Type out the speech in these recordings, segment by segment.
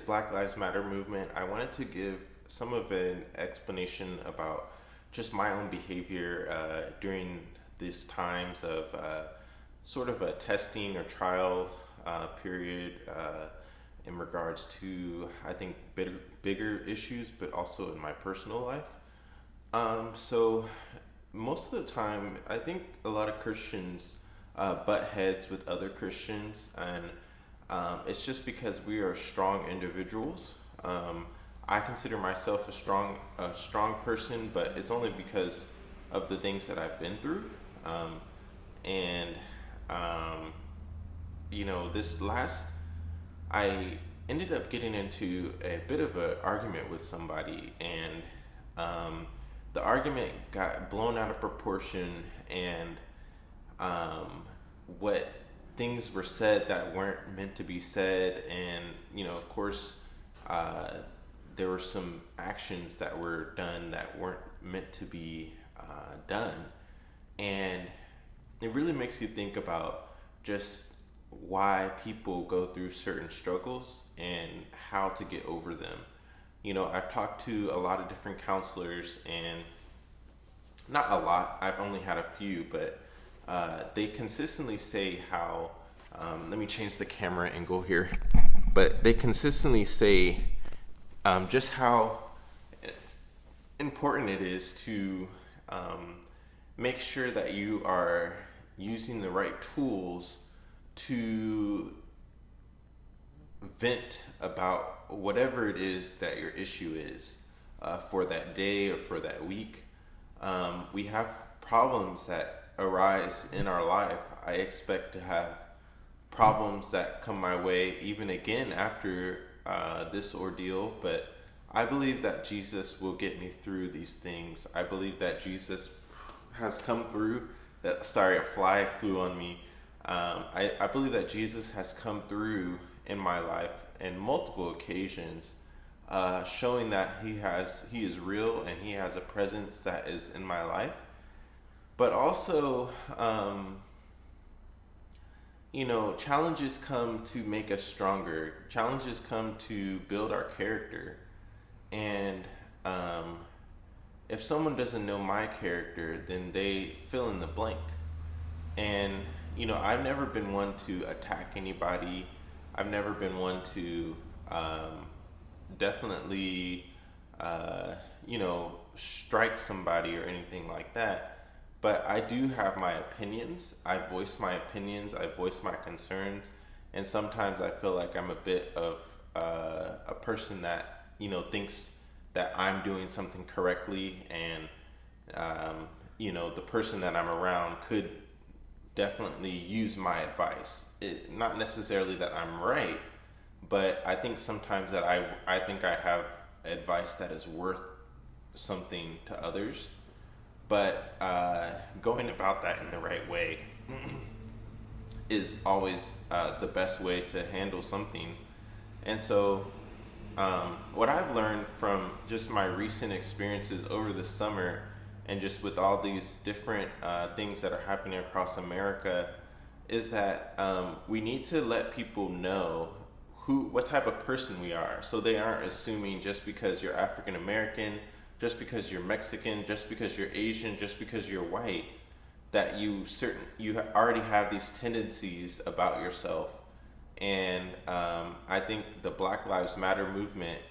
Black Lives Matter movement, I wanted to give some of an explanation about just my own behavior during these times of sort of a testing or trial period in regards to, I think, bigger issues, but also in my personal life. So most of the time, I think a lot of Christians butt heads with other Christians, and it's just because we are strong individuals. I consider myself a strong person, but it's only because of the things that I've been through. And this last, I ended up getting into a bit of an argument with somebody, and the argument got blown out of proportion, and what things were said that weren't meant to be said, and of course, there were some actions that were done that weren't meant to be done, and it really makes you think about just why people go through certain struggles and how to get over them. I've talked to a lot of different counselors, and not a lot, I've only had a few, but they consistently say how, let me change the camera angle here, but they consistently say just how important it is to make sure that you are using the right tools to vent about whatever it is that your issue is for that day or for that week. We have problems that arise in our life. I expect to have problems that come my way even again after this ordeal, but I believe that Jesus will get me through these things. I believe that Jesus has come through. Sorry, a fly flew on me. I believe that Jesus has come through in my life in multiple occasions, showing that he is real and he has a presence that is in my life. But also, challenges come to make us stronger. Challenges come to build our character. And if someone doesn't know my character, then they fill in the blank. And, I've never been one to attack anybody. I've never been one to definitely, strike somebody or anything like that. But I do have my opinions. I voice my opinions. I voice my concerns. And sometimes I feel like I'm a bit of a person that, thinks that I'm doing something correctly. And, the person that I'm around could definitely use my advice. Not necessarily that I'm right, but I think sometimes that I think I have advice that is worth something to others. But going about that in the right way is always the best way to handle something. And so what I've learned from just my recent experiences over the summer, and just with all these different things that are happening across America, is that we need to let people know what type of person we are, so they aren't assuming just because you're African American, just because you're Mexican, just because you're Asian, just because you're white, that you already have these tendencies about yourself. And I think the Black Lives Matter movement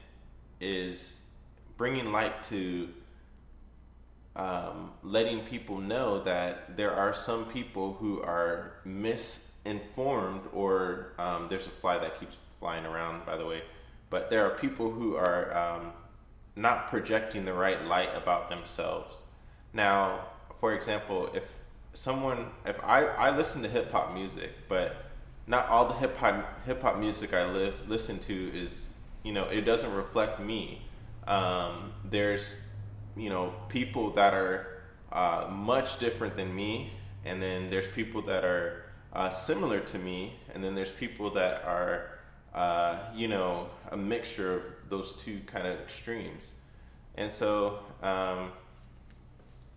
is bringing light to letting people know that there are some people who are misinformed, or there's a fly that keeps flying around, by the way, but there are people who are not projecting the right light about themselves. Now, for example, if I listen to hip hop music, but not all the hip hop music I listen to is, it doesn't reflect me. There's, people that are much different than me, and then there's people that are similar to me, and then there's people that are, a mixture of those two kind of extremes. And so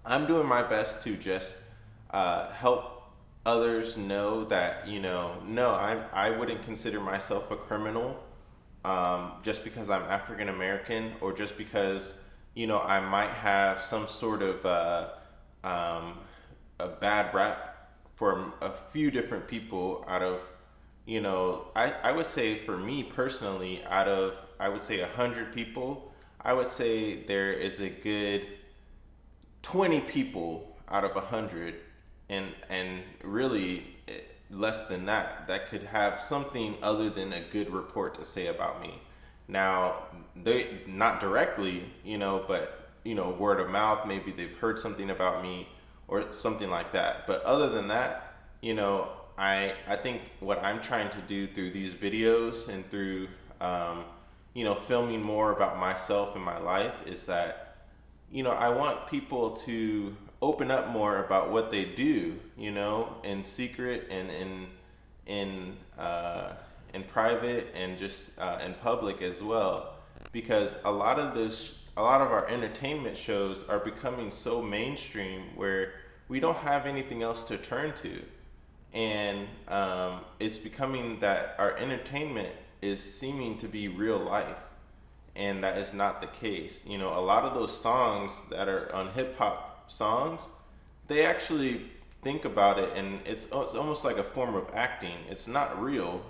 I'm doing my best to just help others know that, no, I wouldn't consider myself a criminal, just because I'm African American, or just because, I might have some sort of a bad rap for a few different people out of, I would say for me personally, out of, I would say 100 people, I would say there is a good 20 people out of 100, and really less than that could have something other than a good report to say about me. Now, they not directly, but word of mouth, maybe they've heard something about me or something like that. But other than that, I think what I'm trying to do through these videos and through filming more about myself and my life is that, I want people to open up more about what they do, in secret and in private, and just in public as well, because a lot of our entertainment shows are becoming so mainstream where we don't have anything else to turn to, and it's becoming that our entertainment is seeming to be real life, and that is not the case. A lot of those songs that are on hip hop songs, they actually think about it, and it's almost like a form of acting. It's not real.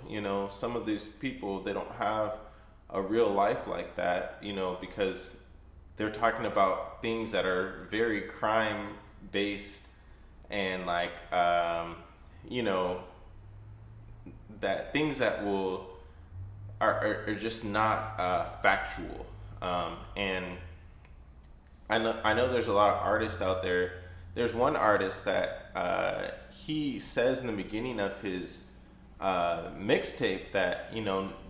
Some of these people, they don't have a real life like that, because they're talking about things that are very crime based, and like, that things that are just not factual. And I know there's a lot of artists out there. There's one artist that he says in the beginning of his mixtape that,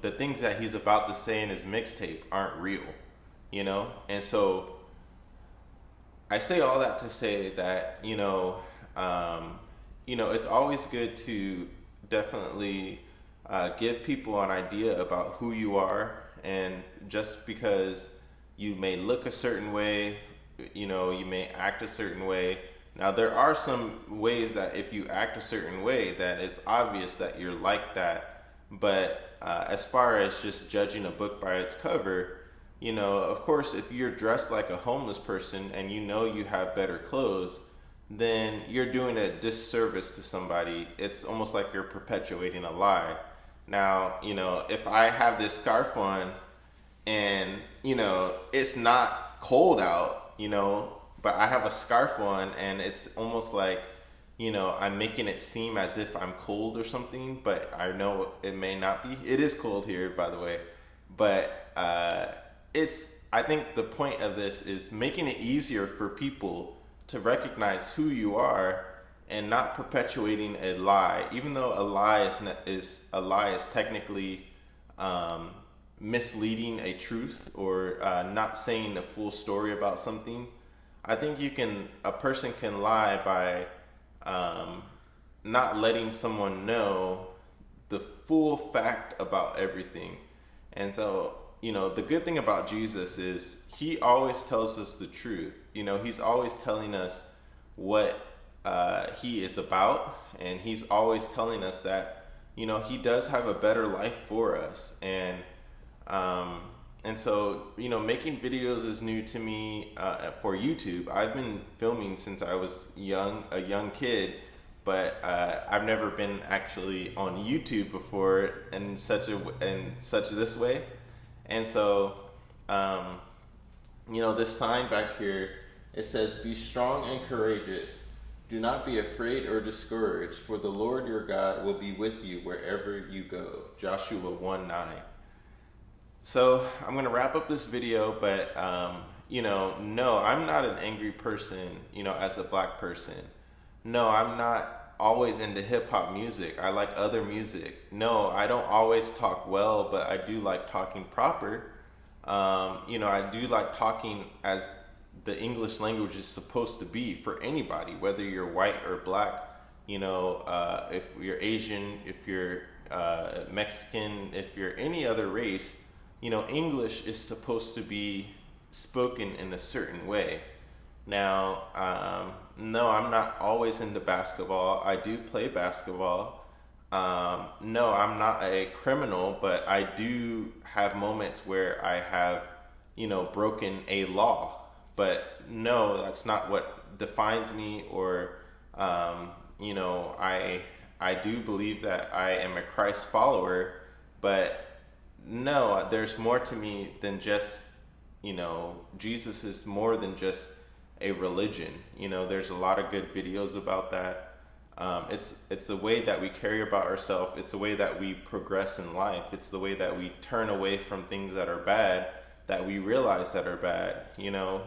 the things that he's about to say in his mixtape aren't real, and so I say all that to say that, it's always good to definitely give people an idea about who you are, and just because you may look a certain way, you may act a certain way. Now, there are some ways that if you act a certain way, that it's obvious that you're like that. But as far as just judging a book by its cover, of course, if you're dressed like a homeless person and you have better clothes, then you're doing a disservice to somebody. It's almost like you're perpetuating a lie. Now, if I have this scarf on and, it's not cold out, but I have a scarf on, and it's almost like, I'm making it seem as if I'm cold or something, but I know it may not be. It is cold here, by the way. But I think the point of this is making it easier for people to recognize who you are, and not perpetuating a lie, even though a lie is technically misleading a truth, or not saying the full story about something. I think a person can lie by not letting someone know the full fact about everything. And so, the good thing about Jesus is he always tells us the truth. He's always telling us what he is about, and he's always telling us that, he does have a better life for us. And so, making videos is new to me for YouTube. I've been filming since I was a young kid, but I've never been actually on YouTube before in such this way. And so, this sign back here, it says, "Be strong and courageous. Do not be afraid or discouraged, for the Lord your God will be with you wherever you go." Joshua 1:9. So I'm going to wrap up this video, but, no, I'm not an angry person, as a black person. No, I'm not always into hip hop music. I like other music. No, I don't always talk well, but I do like talking proper. I do like talking as the English language is supposed to be for anybody, whether you're white or black, if you're Asian, if you're Mexican, if you're any other race, English is supposed to be spoken in a certain way. Now, no, I'm not always into basketball. I do play basketball. No, I'm not a criminal, but I do have moments where I have, broken a law. But no, that's not what defines me. Or, you know, I do believe that I am a Christ follower, but no, there's more to me than just, Jesus is more than just a religion. There's a lot of good videos about that. It's the way that we carry about ourselves. It's the way that we progress in life. It's the way that we turn away from things that are bad, that we realize that are bad. No,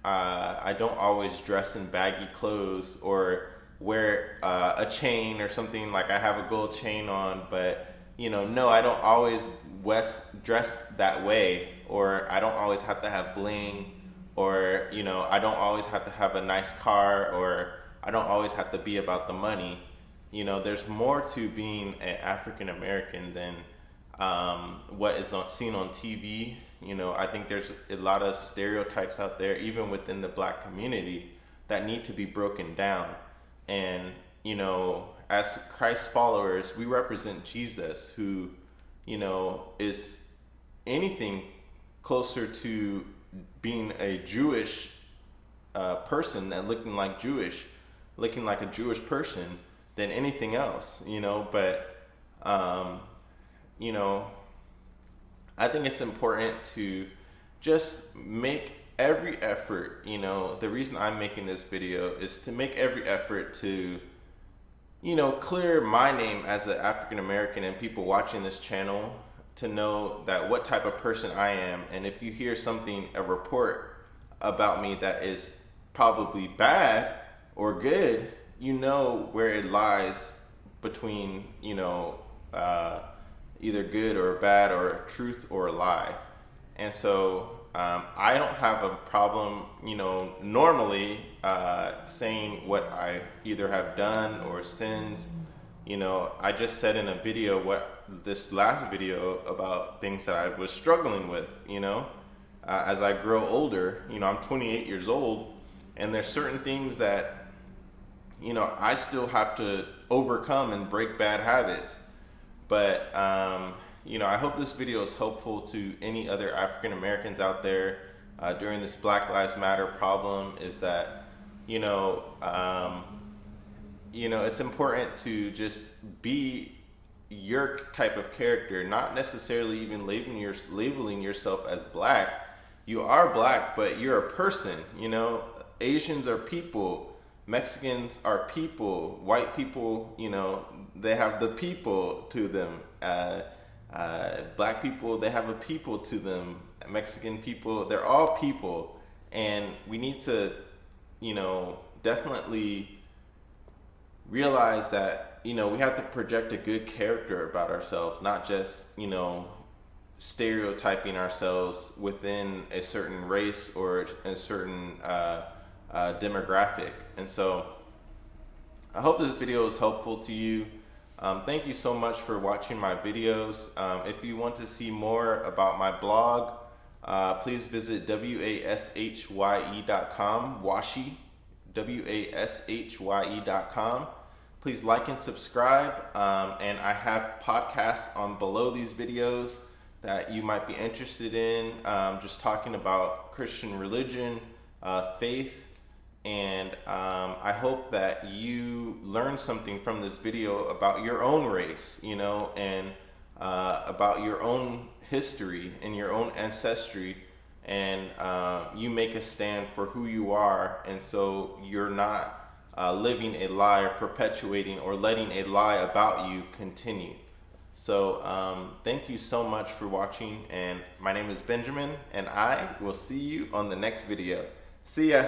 I don't always dress in baggy clothes or wear a chain or something. Like I have a gold chain on, but no, I don't always dress that way, or I don't always have to have bling, or I don't always have to have a nice car, or I don't always have to be about the money. There's more to being an African American than what is seen on TV. I think there's a lot of stereotypes out there, even within the Black community, that need to be broken down. And as Christ followers, we represent Jesus, who is anything closer to being a Jewish person and looking like a Jewish person than anything else. But I think it's important to just make every effort. The reason I'm making this video is to make every effort to clear my name as an African American, and people watching this channel to know that what type of person I am. And if you hear something, a report about me that is probably bad or good, where it lies between, either good or bad, or truth or a lie. And so I don't have a problem, normally saying what I either have done or sins. I just said in a video, this last video, about things that I was struggling with, as I grow older. I'm 28 years old, and there's certain things that, I still have to overcome and break bad habits. But, I hope this video is helpful to any other African Americans out there during this Black Lives Matter problem. Is that, it's important to just be your type of character, not necessarily even labeling yourself as Black. You are Black, but you're a person. Asians are people. Mexicans are people. White people, they have the people to them. Black people, they have a people to them. Mexican people, they're all people. And we need to, definitely realize that, we have to project a good character about ourselves, not just, stereotyping ourselves within a certain race or a certain demographic. And so I hope this video is helpful to you. Thank you so much for watching my videos. If you want to see more about my blog, please visit WASHYE.com, WASHYE, WASHYE.com. Please like and subscribe. And I have podcasts on below these videos that you might be interested in, just talking about Christian religion, faith. And I hope that you learn something from this video about your own race, and about your own history and your own ancestry, and you make a stand for who you are, and so you're not living a lie or perpetuating or letting a lie about you continue. So thank you so much for watching, and my name is Benjamin, and I will see you on the next video. See ya.